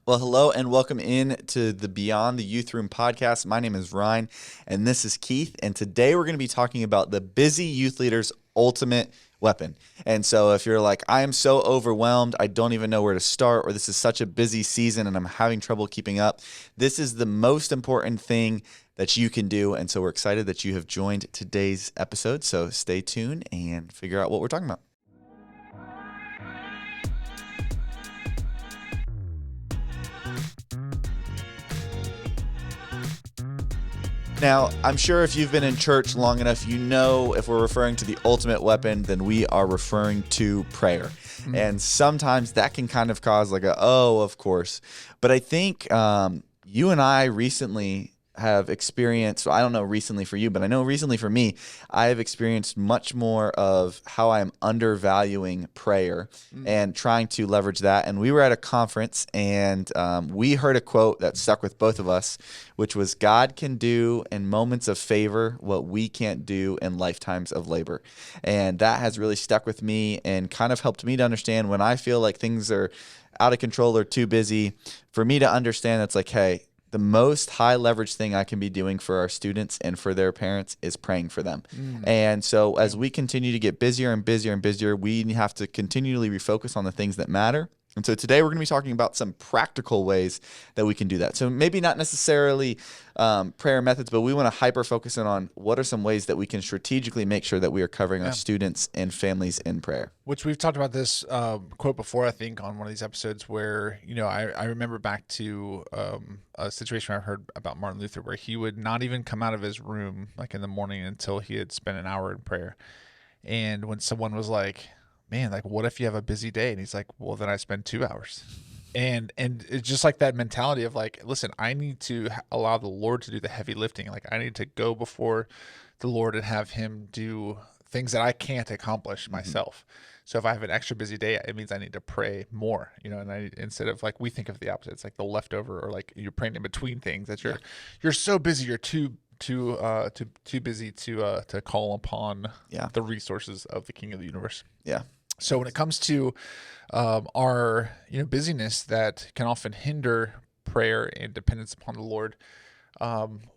Well, hello and welcome in to the Beyond the Youth Room podcast. My name is Ryne and this is Keith. And today we're going to be talking about the busy youth leader's ultimate weapon. And so if you're like, I am so overwhelmed, I don't even know where to start, or this is such a busy season and I'm having trouble keeping up, this is the most important thing that you can do. And so we're excited that you have joined today's episode. So stay tuned and figure out what we're talking about. Now, I'm sure if you've been in church long enough, you know if we're referring to the ultimate weapon, then we are referring to prayer. Mm-hmm. And sometimes that can kind of cause like of course. But I think you and I recently have experienced, I don't know recently for you, but I know recently for me, I have experienced much more of how I am undervaluing prayer and trying to leverage that. And we were at a conference and we heard a quote that stuck with both of us, which was, God can do in moments of favor what we can't do in lifetimes of labor. And that has really stuck with me and kind of helped me to understand when I feel like things are out of control or too busy, for me to understand that's like, hey, the most high leverage thing I can be doing for our students and for their parents is praying for them. And so as we continue to get busier and busier and busier, we have to continually refocus on the things that matter. And so today we're going to be talking about some practical ways that we can do that. So maybe not necessarily prayer methods, but we want to hyper focus in on what are some ways that we can strategically make sure that we are covering our students and families in prayer. Which we've talked about this quote before, I think, on one of these episodes where, I remember back to a situation where I heard about Martin Luther where he would not even come out of his room like in the morning until he had spent an hour in prayer. And when someone was like, man, like, what if you have a busy day? And he's like, well, then I spend 2 hours. And it's just like that mentality of like, listen, I need to allow the Lord to do the heavy lifting. Like, I need to go before the Lord and have him do things that I can't accomplish myself. So if I have an extra busy day, it means I need to pray more, and instead of like, we think of the opposite. It's like the leftover, or like you're praying in between things that you're so busy, you're too busy to call upon the resources of the King of the universe. Yeah. So when it comes to our busyness that can often hinder prayer and dependence upon the Lord,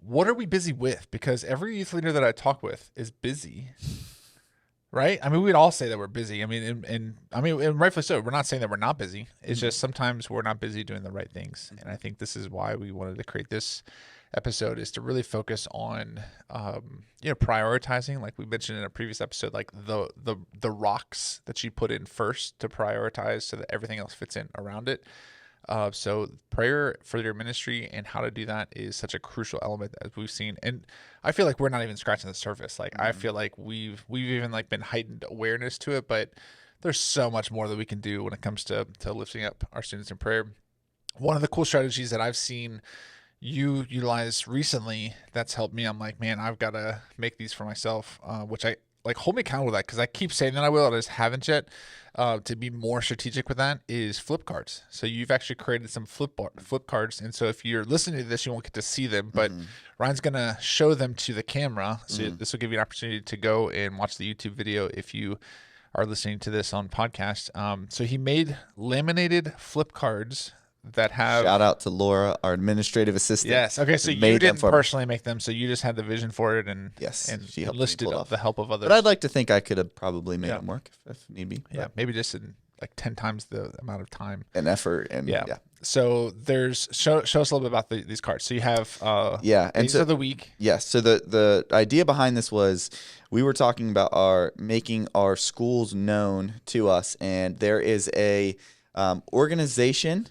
what are we busy with? Because every youth leader that I talk with is busy, right? I mean, we'd all say that we're busy. I mean, and rightfully so. We're not saying that we're not busy. It's just sometimes we're not busy doing the right things. And I think this is why we wanted to create this episode, is to really focus on prioritizing, like we mentioned in a previous episode, like the rocks that you put in first to prioritize so that everything else fits in around it. So prayer for your ministry and how to do that is such a crucial element, as we've seen. And I feel like we're not even scratching the surface. Like I feel like we've even like been heightened awareness to it, but there's so much more that we can do when it comes to lifting up our students in prayer. One of the cool strategies that I've seen you utilize recently that's helped me, I'm like, man, I've got to make these for myself, which I like, hold me accountable with that, because I keep saying that I will, I just haven't yet. To be more strategic with that is flip cards. So you've actually created some flip cards, and so if you're listening to this, you won't get to see them, but Ryan's gonna show them to the camera. So this will give you an opportunity to go and watch the YouTube video if you are listening to this on podcast. So he made laminated flip cards that have... Shout out to Laura, our administrative assistant. Yes. Okay. So you didn't personally make them. So you just had the vision for it, and she helped listed the help of others. But I'd like to think I could have probably made them work if need be. Yeah. Maybe just in like 10 times the amount of time and effort. And So there's show us a little bit about these cards. So you have days of the week. Yes. So the idea behind this was, we were talking about making our schools known to us, and there is a organization,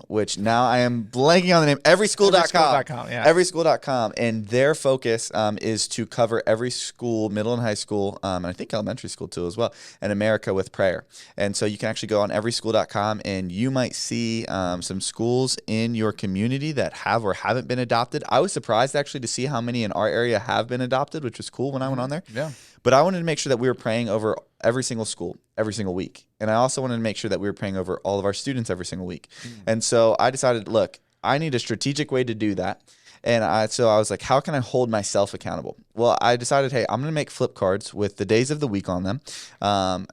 which now I am blanking on the name, everyschool.com. Everyschool.com. And their focus is to cover every school, middle and high school, and I think elementary school too as well, in America with prayer. And so you can actually go on everyschool.com and you might see some schools in your community that have or haven't been adopted. I was surprised actually to see how many in our area have been adopted, which was cool when I went on there. Yeah. But I wanted to make sure that we were praying over every single school, every single week. And I also wanted to make sure that we were praying over all of our students every single week. And so I decided, look, I need a strategic way to do that. And so I was like, how can I hold myself accountable? Well, I decided, hey, I'm going to make flip cards with the days of the week on them,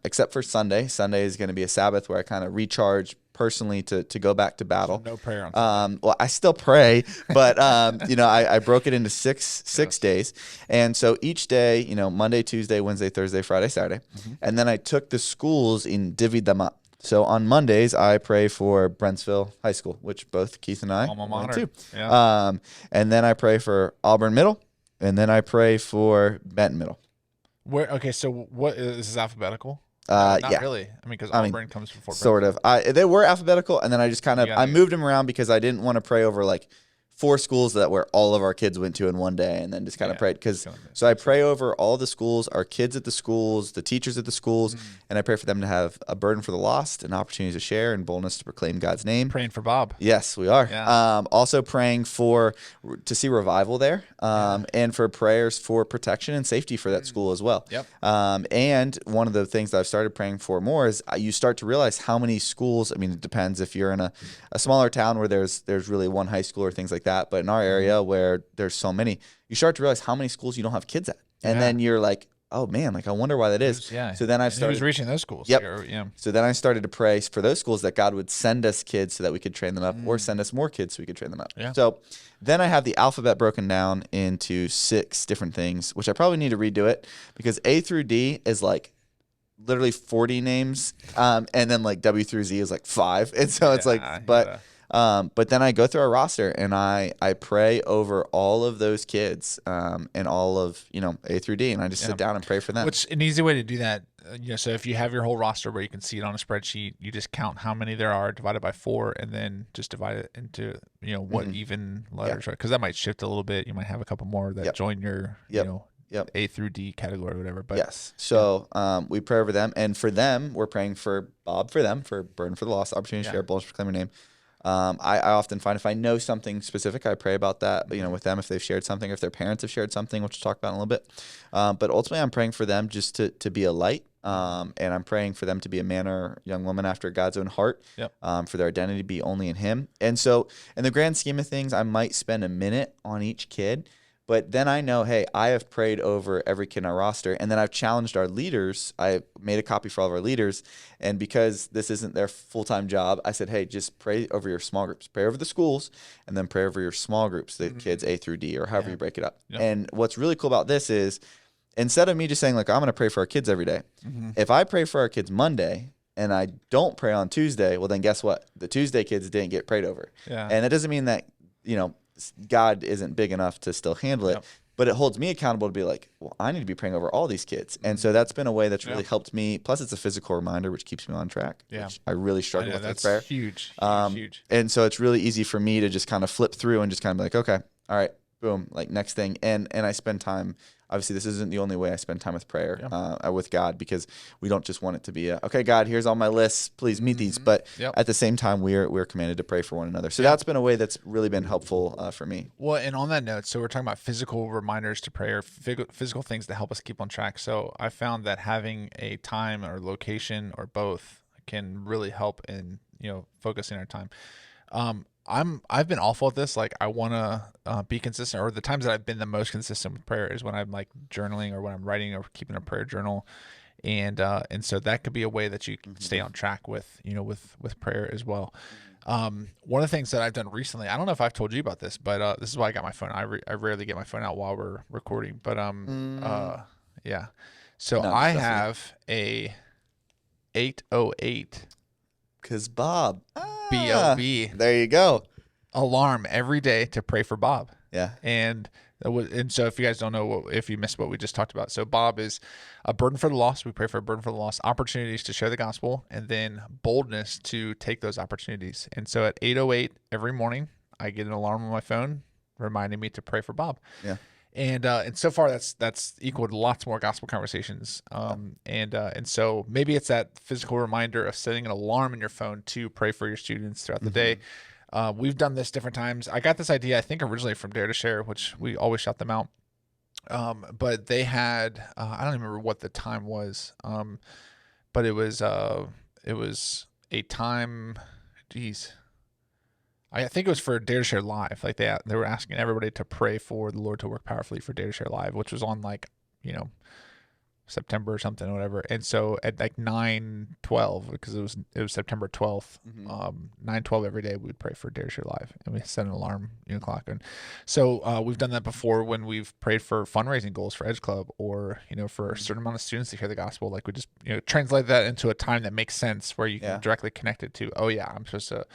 except for Sunday. Sunday is going to be a Sabbath where I kind of recharge, personally to go back to battle. So no prayer on Sunday. Well, I still pray, but I broke it into six days, and so each day, Monday, Tuesday, Wednesday, Thursday, Friday, Saturday, and then I took the schools and divvied them up. So on Mondays, I pray for Brentsville High School, which both Keith and I went to. Yeah. And then I pray for Auburn Middle, and then I pray for Benton Middle. Okay, so what is this alphabetical? Not yeah. really. I mean, because Auburn comes before sort of. They were alphabetical, and then I just I moved them around because I didn't want to pray over like 4 schools that where all of our kids went to in one day, and then just kind of prayed so I pray over all the schools, our kids at the schools, the teachers at the schools, and I pray for them to have a burden for the lost, and opportunities to share, and boldness to proclaim God's name. Praying for Bob. Yes, we are. Yeah. Also praying to see revival there, and for prayers for protection and safety for that school as well. Yep. And one of the things that I've started praying for more is you start to realize how many schools. I mean, it depends if you're in a smaller town where there's really one high school or things like that. But in our area where there's so many, you start to realize how many schools you don't have kids at. And then you're like, oh man, like I wonder why that is. Yeah. So then I've started who's reaching those schools. Yep. Yeah. So then I started to pray for those schools that God would send us kids so that we could train them up, or send us more kids so we could train them up. Yeah. So then I have the alphabet broken down into 6 different things, which I probably need to redo it because A through D is like literally 40 names. And then like W through Z is like 5. And so it's like, but then I go through our roster and I pray over all of those kids and all of A through D, and I just sit down and pray for them. Which an easy way to do that, so if you have your whole roster where you can see it on a spreadsheet, you just count how many there are divided by 4, and then just divide it into what even letters are, because that might shift a little bit. You might have a couple more that join your A through D category or whatever. But yes, so we pray over them, and for them, we're praying for Bob, for them, for Burden for the Lost, opportunity to share, boldness to proclaim your name. I often find if I know something specific, I pray about that, with them, if they've shared something, if their parents have shared something, which we'll talk about in a little bit. But ultimately, I'm praying for them just to be a light, and I'm praying for them to be a man or young woman after God's own heart, for their identity to be only in Him. And so in the grand scheme of things, I might spend a minute on each kid, but then I know, hey, I have prayed over every kid in our roster, and then I've challenged our leaders. I made a copy for all of our leaders, and because this isn't their full-time job, I said, hey, just pray over your small groups. Pray over the schools, and then pray over your small groups, the kids A through D, or however you break it up. Yep. And what's really cool about this is instead of me just saying, like, I'm going to pray for our kids every day, if I pray for our kids Monday and I don't pray on Tuesday, well, then guess what? The Tuesday kids didn't get prayed over. Yeah. And it doesn't mean that, God isn't big enough to still handle it, but it holds me accountable to be like, well, I need to be praying over all these kids. And so that's been a way that's really helped me. Plus, it's a physical reminder, which keeps me on track, which I really struggle with prayer. Huge. And so it's really easy for me to just kind of flip through and just kind of be like, okay, all right, boom, like next thing. And I spend time. Obviously, this isn't the only way I spend time with prayer, with God, because we don't just want it to be okay, God, here's all my lists, please meet these. But at the same time, we're commanded to pray for one another. So that's been a way that's really been helpful for me. Well, and on that note, so we're talking about physical reminders to prayer, physical things to help us keep on track. So I found that having a time or location or both can really help in focusing our time. I've been awful at this. Like, I want to be consistent, or the times that I've been the most consistent with prayer is when I'm like journaling or when I'm writing or keeping a prayer journal. And so that could be a way that you can stay on track with prayer as well. One of the things that I've done recently, I don't know if I've told you about this, but this is why I got my phone. I rarely get my phone out while we're recording, but yeah. So I have a 808 because Bob. B-O-B. There you go. Alarm every day to pray for Bob. Yeah. And so if you guys don't know, if you missed what we just talked about, so Bob is a burden for the lost. We pray for a burden for the lost, opportunities to share the gospel, and then boldness to take those opportunities. And so at 8:08 every morning, I get an alarm on my phone reminding me to pray for Bob. Yeah. And so far that's equaled lots more gospel conversations. And so maybe it's that physical reminder of setting an alarm in your phone to pray for your students throughout the day. We've done this different times. I got this idea, I think, originally from Dare to Share, which we always shout them out. But they had I don't even remember what the time was. But it was a time. Geez. I think it was for Dare to Share Live. Like they were asking everybody to pray for the Lord to work powerfully for Dare to Share Live, which was on like, September or something or whatever. And so at like 9:12, because it was September 12th, 9:12 every day we would pray for Dare Share Live, and we set an alarm clock. And so we've done that before when we've prayed for fundraising goals for Edge Club, or for a certain amount of students to hear the gospel. Like we just translate that into a time that makes sense where you can directly connect it to, oh yeah, I'm supposed to.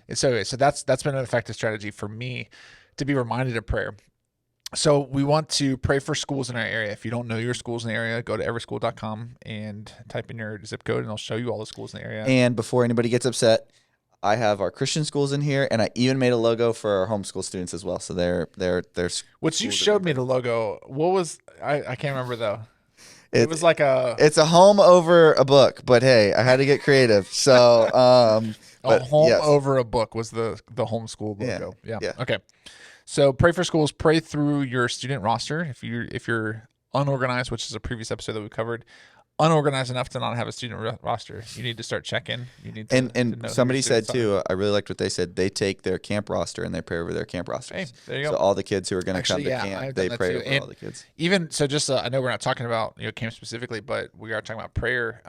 And so that's been an effective strategy for me to be reminded of prayer. So we want to pray for schools in our area. If you don't know your schools in the area, go to everyschool.com and type in your zip code, and it'll show you all the schools in the area. And before anybody gets upset, I have our Christian schools in here, and I even made a logo for our homeschool students as well. So they're Which you showed me the logo. What was I can't remember though. It was like it's a home over a book, but hey, I had to get creative. So over a book was the homeschool logo. Yeah. Okay. So pray for schools, pray through your student roster. If you're unorganized, which is a previous episode that we covered, unorganized enough to not have a student roster, you need to start checking. You need to and somebody said too, I really liked what they said. They take their camp roster and they pray over their camp rosters. Hey, there you go. So all the kids who are going to come to camp, they pray over all the kids. Even so, just I know we're not talking about camp specifically, but we are talking about prayer.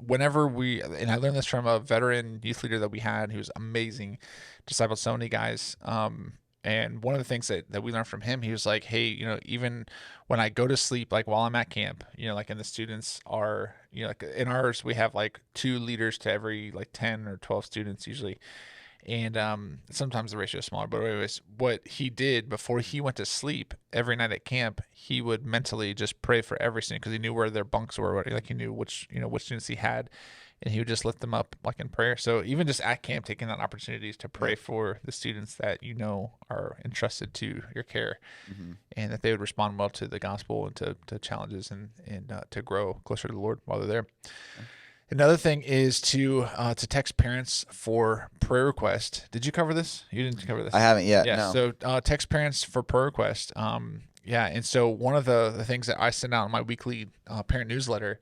Whenever and I learned this from a veteran youth leader that we had, who was amazing, discipled so many guys. And one of the things that we learned from him, he was like, hey, even when I go to sleep, like while I'm at camp, like, and the students are, like in ours, we have like 2 leaders to every like 10 or 12 students usually. And sometimes the ratio is smaller, but anyways, what he did before he went to sleep every night at camp, he would mentally just pray for every student, because he knew where their bunks were, like he knew which students he had. And he would just lift them up like in prayer. So even just at camp, taking that opportunities to pray for the students that are entrusted to your care, and that they would respond well to the gospel and to challenges, and to grow closer to the Lord while they're there. Another thing is to text parents for prayer request. Did you cover this? You didn't cover this. I haven't yet. Yeah. No. So text parents for prayer request. And so one of the things that I send out in my weekly parent newsletter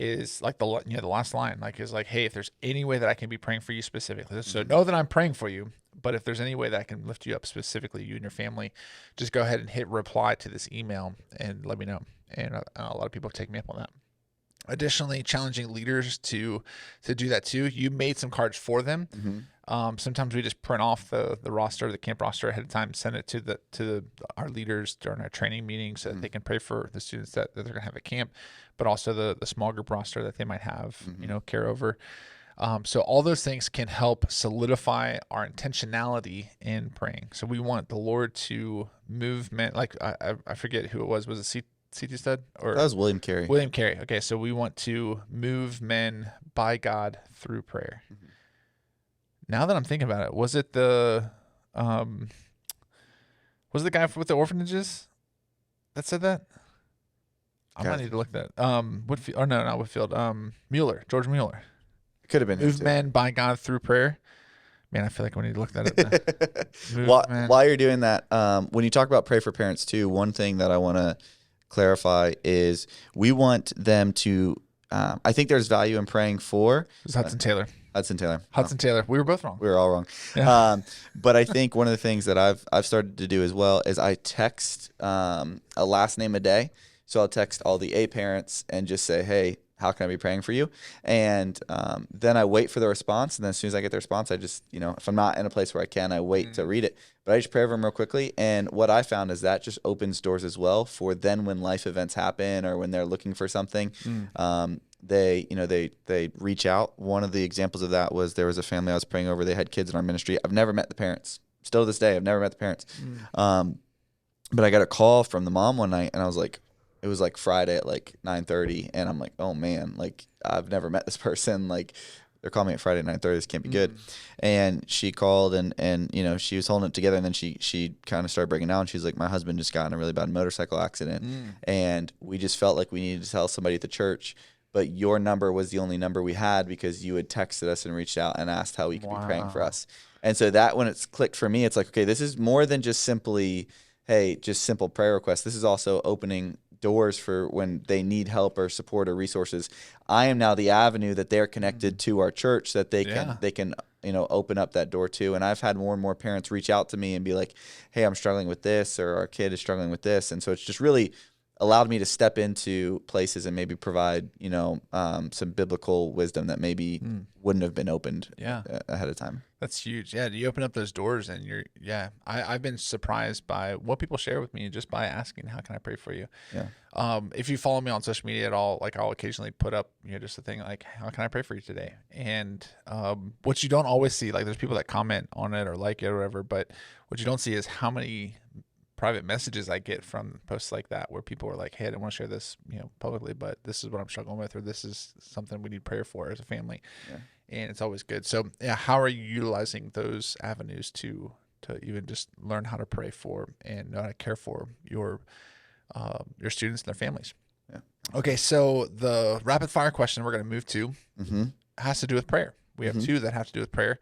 is like the last line, like is like, hey, if there's any way that I can be praying for you specifically, so know that I'm praying for you, but if there's any way that I can lift you up specifically, you and your family, just go ahead and hit reply to this email and let me know. And a lot of people take me up on that. Additionally, challenging leaders to do that too. You made some cards for them. Sometimes we just print off the roster, the camp roster ahead of time, send it to our leaders during our training meetings so that they can pray for the students that they're going to have at camp, but also the small group roster that they might have, care over. So all those things can help solidify our intentionality in praying. So we want the Lord to move men. Like I forget who it was. Was it C.T. Stud? Or that was William Carey. William Carey. Okay, so we want to move men by God through prayer. Now that I'm thinking about it, was it the guy with the orphanages that said that? I might need to look that. Whitfield, or no, not Whitfield. Mueller, George Mueller. Could have been move men by God through prayer. Man, I feel like we need to look that up. While you're doing that, when you talk about pray for parents too, one thing that I want to clarify is we want them to. I think there's value in praying for Hudson Taylor. Taylor. We were both wrong. We were all wrong. Yeah. But I think one of the things that I've started to do as well is I text a last name a day. So I'll text all the A parents and just say, hey, how can I be praying for you? And then I wait for the response. And then as soon as I get the response, I just, if I'm not in a place where I can, I wait to read it. But I just pray over them real quickly. And what I found is that just opens doors as well for then when life events happen or when they're looking for something. They reach out. One of the examples of that was there was a family I was praying over. They had kids in our ministry. I've never met the parents. Still to this day, I've never met the parents. But I got a call from the mom one night, and I was like, it was like Friday at like 9:30, and I'm like, oh man, like I've never met this person. Like they're calling me at Friday at 9:30. This can't be good. And she called, and she was holding it together, and then she kind of started breaking down. She's like, my husband just got in a really bad motorcycle accident, and we just felt like we needed to tell somebody at the church. But your number was the only number we had because you had texted us and reached out and asked how we could be praying for us. And so that when it's clicked for me, it's like, okay, this is more than just simply, hey, just simple prayer requests. This is also opening doors for when they need help or support or resources. I am now the avenue that they're connected to our church that they can open up that door to. And I've had more and more parents reach out to me and be like, hey, I'm struggling with this, or our kid is struggling with this. And so it's just really allowed me to step into places and maybe provide, some biblical wisdom that maybe wouldn't have been opened ahead of time. That's huge. Yeah, you open up those doors, and I've been surprised by what people share with me just by asking, "How can I pray for you?" Yeah. If you follow me on social media at all, like I'll occasionally put up, just a thing like, "How can I pray for you today?" And what you don't always see, like there's people that comment on it or like it or whatever, but what you don't see is how many private messages I get from posts like that where people are like, "Hey, I didn't want to share this, publicly, but this is what I'm struggling with, or this is something we need prayer for as a family." Yeah. And it's always good. So yeah, how are you utilizing those avenues to even just learn how to pray for and know how to care for your students and their families? Yeah. Okay, so the rapid fire question we're going to move to has to do with prayer. We have two that have to do with prayer.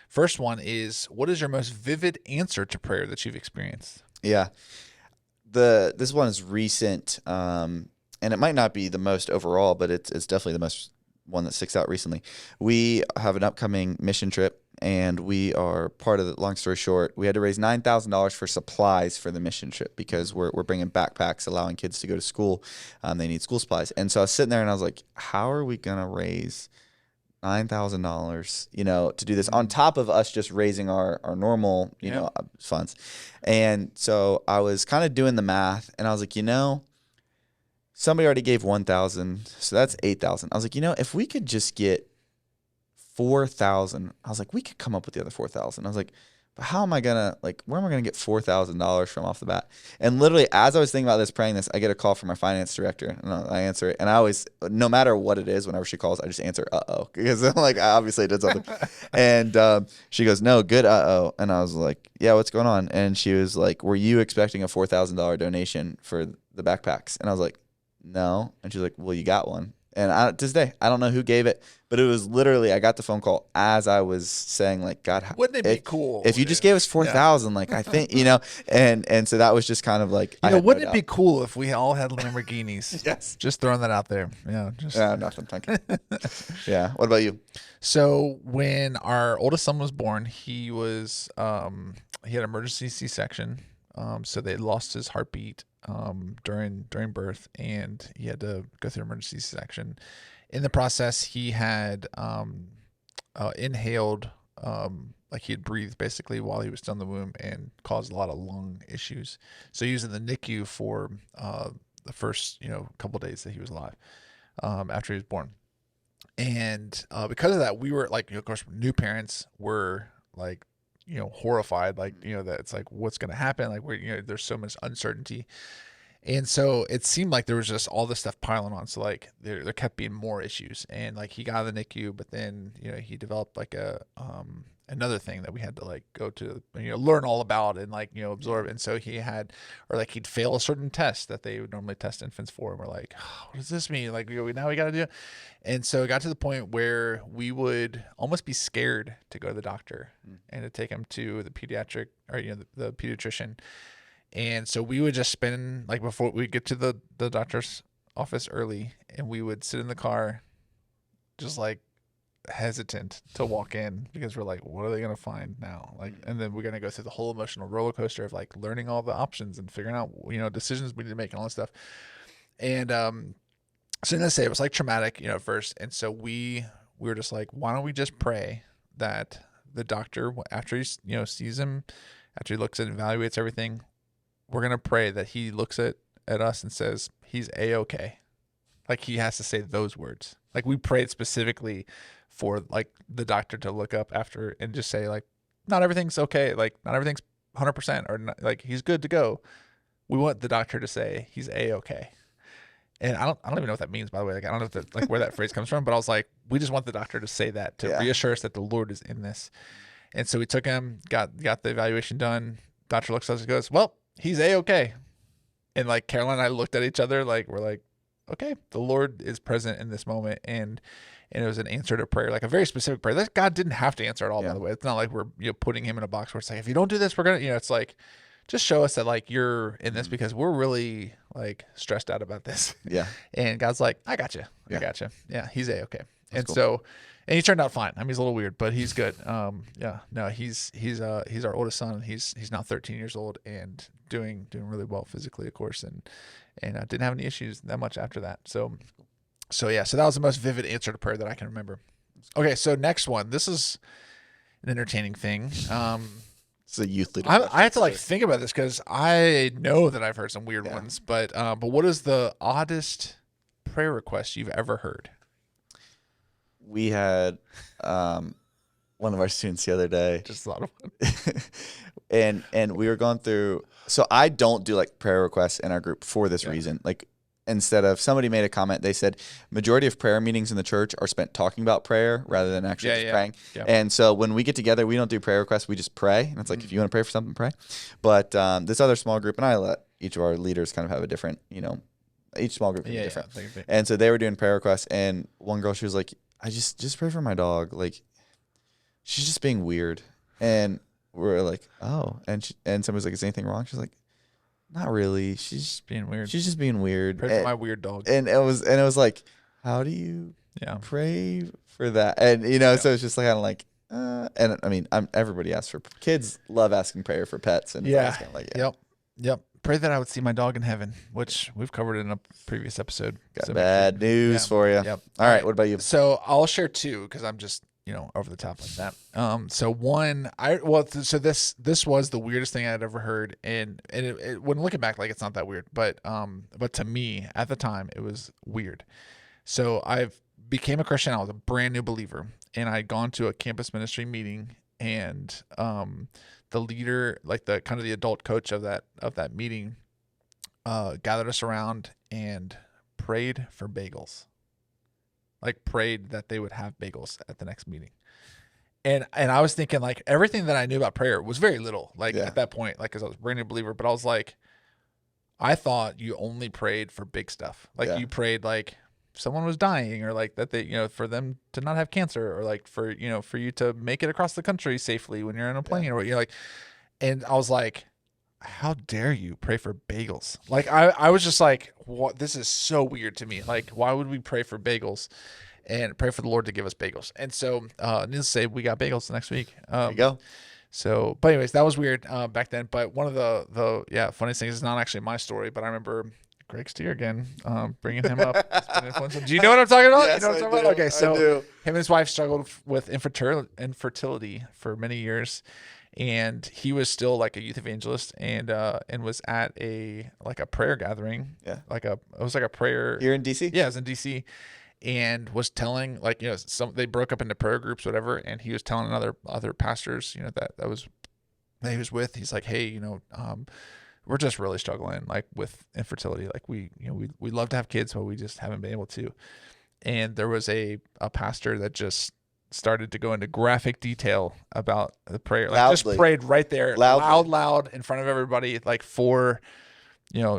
First one is, what is your most vivid answer to prayer that you've experienced? Yeah. This one is recent, and it might not be the most overall, but it's definitely the most one that sticks out recently. We have an upcoming mission trip, and we are part of the, long story short, we had to raise $9,000 for supplies for the mission trip because we're bringing backpacks, allowing kids to go to school. They need school supplies. And so I was sitting there and I was like, how are we going to raise $9,000, to do this on top of us just raising our normal, funds. And so I was kind of doing the math, and I was like, somebody already gave 1,000, so that's 8,000. I was like, if we could just get 4,000, I was like, we could come up with the other 4,000. I was like, but how am I gonna where am I gonna get $4,000 from off the bat? And literally, as I was thinking about this, praying this, I get a call from our finance director, and I answer it. And I always, no matter what it is, whenever she calls, I just answer because I'm like, I obviously did something. And she goes, no, good, and I was like, yeah, what's going on? And she was like, were you expecting a $4,000 donation for the backpacks? And I was like, no. And she's like, well, you got one. And to this day, I don't know who gave it, but it was literally, I got the phone call as I was saying, God, wouldn't it be cool if you just gave us 4,000? I think, and so that was just kind of like, wouldn't it be cool if we all had Lamborghinis? Yes. Just throwing that out there. Yeah. Nothing. Thank you. Yeah. What about you? So when our oldest son was born, he was, he had emergency C-section. So they lost his heartbeat during birth, and he had to go through emergency C-section. In the process, he had inhaled, he had breathed basically while he was still in the womb, and caused a lot of lung issues. So he was in the NICU for the first couple days that he was alive after he was born. And because of that, we were of course, new parents were horrified, that it's what's going to happen? There's so much uncertainty. And so it seemed like there was just all this stuff piling on. So there kept being more issues, and he got out of the NICU, but then, he developed another thing that we had to go to, learn all about and absorb. And so he had, or he'd fail a certain test that they would normally test infants for. And we're like, oh, what does this mean? Now we got to do it. And so it got to the point where we would almost be scared to go to the doctor and to take him to the pediatric, or, the pediatrician. And so we would just spend, before we get to the doctor's office early, and we would sit in the car just hesitant to walk in, because we're like, what are they going to find now? And then we're going to go through the whole emotional roller coaster of learning all the options and figuring out, decisions we need to make and all that stuff. And so let's say it was traumatic, at first. And so we were just like, why don't we just pray that the doctor, after he, sees him, after he looks and evaluates everything, we're going to pray that he looks at us and says, he's A-okay. He has to say those words. We prayed specifically for the doctor to look up after and just say not everything's okay. Not everything's 100%, or not, he's good to go. We want the doctor to say he's A-okay. And I don't even know what that means, by the way. I don't know if where that phrase comes from, but I was like, we just want the doctor to say that to reassure us that the Lord is in this. And so we took him, got the evaluation done. Doctor looks at us and goes, well, he's A-okay. And Caroline and I looked at each other, we're like, okay, the Lord is present in this moment. And it was an answer to prayer, a very specific prayer that God didn't have to answer at all, by the way. It's not like we're putting him in a box where it's if you don't do this, we're going to, it's just show us that you're in this, because we're really stressed out about this. Yeah. And God's like, I got you. I got you. Yeah. He's A-okay. And cool. so, and he turned out fine. I mean, he's a little weird, but he's good. Yeah, no, he's our oldest son. He's now 13 years old and doing really well physically, of course, and didn't have any issues that much after that. So yeah, so that was the most vivid answer to prayer that I can remember. Okay, so next one. This is an entertaining thing. It's a youth leader. I have to like think about this because I know that I've heard some weird ones, but what is the oddest prayer request you've ever heard? We had one of our students the other day. Just thought of one. and we were going through. So I don't do like prayer requests in our group for this reason. Like, instead of, somebody made a comment, they said majority of prayer meetings in the church are spent talking about prayer rather than actually just praying. Yeah. And so when we get together, we don't do prayer requests, we just pray. And it's like, if you want to pray for something, pray. But this other small group, and I let each of our leaders kind of have a different, each small group can be different. And so they were doing prayer requests, and one girl, she was like, I just pray for my dog. Like, she's just being weird. And we're like, oh. And somebody's like, is anything wrong? She's like, not really. She's being weird. She's just being weird. Pray for my weird dog. And it was like, how do you pray for that? And so it's just like kind of like, and I mean, everybody asks for, kids love asking prayer for pets, and it's kind of like, yep. Pray that I would see my dog in heaven, which we've covered in a previous episode. Got bad news for you. Yep. All right, what about you? So I'll share two because I'm just over the top like that. So one, so this was the weirdest thing I'd ever heard, and when looking back, like, it's not that weird, but to me at the time it was weird. So I became a Christian. I was a brand new believer, and I'd gone to a campus ministry meeting, and the leader, like the kind of the adult coach of that meeting, gathered us around and prayed for bagels. Like, prayed that they would have bagels at the next meeting. And I was thinking, like, everything that I knew about prayer was very little, like, at that point, like, because I was a brand new believer. But I was like, I thought you only prayed for big stuff. Like, you prayed, like, if someone was dying, or like that they, for them to not have cancer, or like for you to make it across the country safely when you're in a plane, or like, and I was like, how dare you pray for bagels? Like, I was just like, what? This is so weird to me. Like, why would we pray for bagels and pray for the Lord to give us bagels? And so, needless to say, we got bagels the next week. There you go. So, but anyways, that was weird back then. But one of the funniest things is not actually my story, but I remember Greg Steer again, bringing him up. Do you know what I'm talking about? Yes, you know what I'm I talking do. about? Okay, so I do. him and his wife struggled with infertility for many years. And he was still like a youth evangelist, and was at a prayer gathering. Yeah. It was like a prayer here in DC. Yeah, it was in DC, and was telling, like, they broke up into prayer groups, whatever, and he was telling other pastors, that he was with. He's like, hey, we're just really struggling, like, with infertility. Like, we love to have kids, but we just haven't been able to. And there was a pastor that just started to go into graphic detail about the prayer, like, just prayed right there, loud in front of everybody, like, for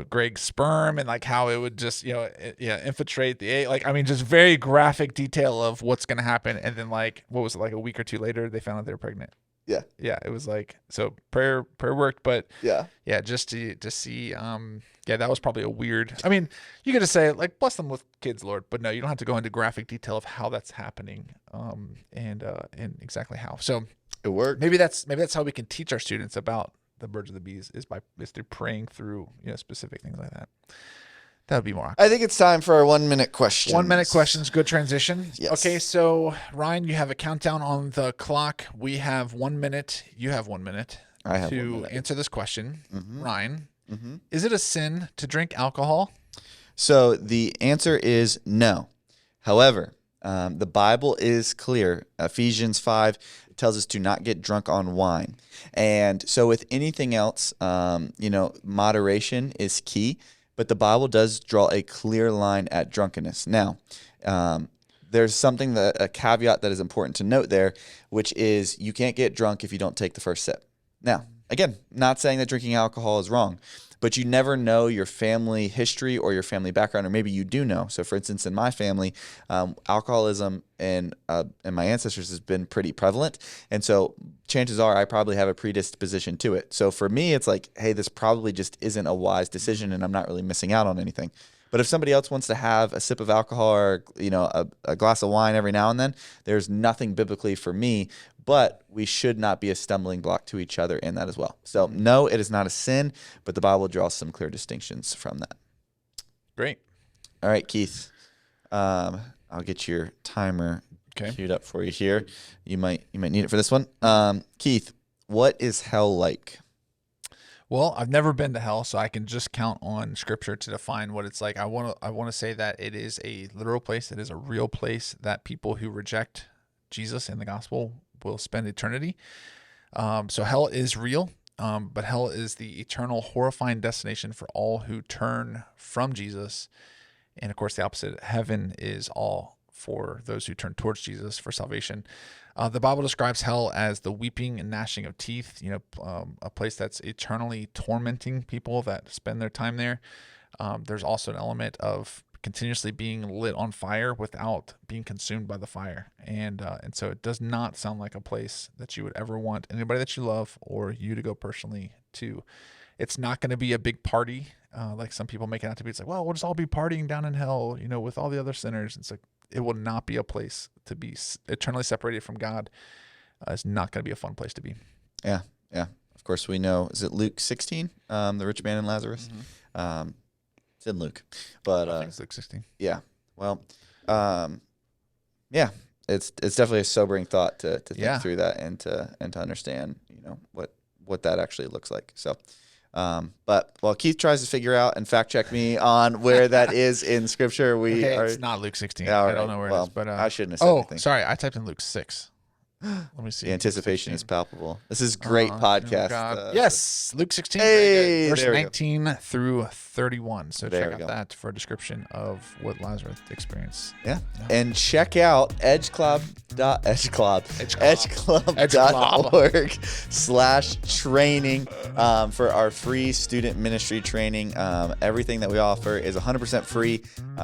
Greg's sperm, and like how it would just infiltrate the egg. Like, I mean, just very graphic detail of what's going to happen. And then, like, what was it, like a week or two later, they found out they were pregnant. Yeah, it was like, so prayer worked, but just to see, that was probably a weird. I mean, you could just say, like, bless them with kids, Lord, but no, you don't have to go into graphic detail of how that's happening, and exactly how. So it worked. Maybe that's how we can teach our students about the birds of the bees is through praying through specific things like that. That would be more. I think it's time for our 1 minute questions. 1 minute questions. Good transition. Yes. Okay, so Ryne, you have a countdown on the clock. We have 1 minute. You have 1 minute to answer this question. Mm-hmm. Ryne, is it a sin to drink alcohol? So the answer is no. However, the Bible is clear. Ephesians 5 tells us to not get drunk on wine. And so with anything else, moderation is key. But the Bible does draw a clear line at drunkenness. Now, there's a caveat that is important to note there, which is you can't get drunk if you don't take the first sip. Now, again, not saying that drinking alcohol is wrong, but you never know your family history or your family background, or maybe you do know. So, for instance, in my family, alcoholism and my ancestors has been pretty prevalent, and so chances are I probably have a predisposition to it. So for me, it's like, hey, this probably just isn't a wise decision, and I'm not really missing out on anything. But if somebody else wants to have a sip of alcohol or, a glass of wine every now and then, there's nothing biblically for me, but we should not be a stumbling block to each other in that as well. So no, it is not a sin, but the Bible draws some clear distinctions from that. Great. All right, Keith, I'll get your timer queued up for you here. You might need it for this one. Keith, what is hell like? Well, I've never been to hell, so I can just count on Scripture to define what it's like. I want to say that it is a literal place. It is a real place that people who reject Jesus and the gospel will spend eternity. So hell is real, but hell is the eternal, horrifying destination for all who turn from Jesus. And of course, the opposite, heaven is all for those who turn towards Jesus for salvation. The Bible describes hell as the weeping and gnashing of teeth, a place that's eternally tormenting people that spend their time there. There's also an element of continuously being lit on fire without being consumed by the fire. And so it does not sound like a place that you would ever want anybody that you love or you to go personally to. It's not going to be a big party like some people make it out to be. It's like, well, we'll just all be partying down in hell, with all the other sinners. It's like, it will not be a place to be eternally separated from God. It's not going to be a fun place to be. Yeah. Of course, we know, is it Luke 16, the rich man and Lazarus? Mm-hmm. It's in Luke. But I think it's Luke 16. Yeah. Well, it's definitely a sobering thought to think through that and to understand, what that actually looks like. So, but while Keith tries to figure out and fact check me on where that is in Scripture, it's not Luke 16. I don't know where it is, but I shouldn't have said anything. Sorry, I typed in Luke 6. Let me see. The anticipation is palpable. This is great podcast. Yes, Luke 16, hey, verse 19 through 31. So there check out that for a description of what Lazarus experienced. Yeah. And check out edgeclub.org/training for our free student ministry training. Everything that we offer is 100% free.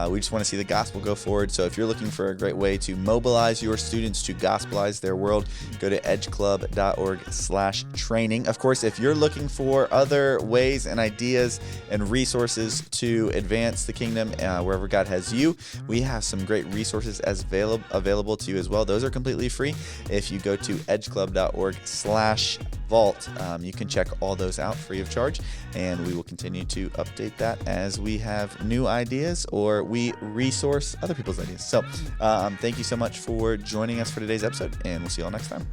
We just want to see the gospel go forward. So if you're looking for a great way to mobilize your students to gospelize their world, go to edgeclub.org/training. Of course, if you're looking for other ways and ideas and resources to advance the kingdom wherever God has you, we have some great resources available to you as well. Those are completely free. If you go to edgeclub.org/vault, you can check all those out free of charge, and we will continue to update that as we have new ideas or we resource other people's ideas. So thank you so much for joining us for today's episode, and we'll see you all next time.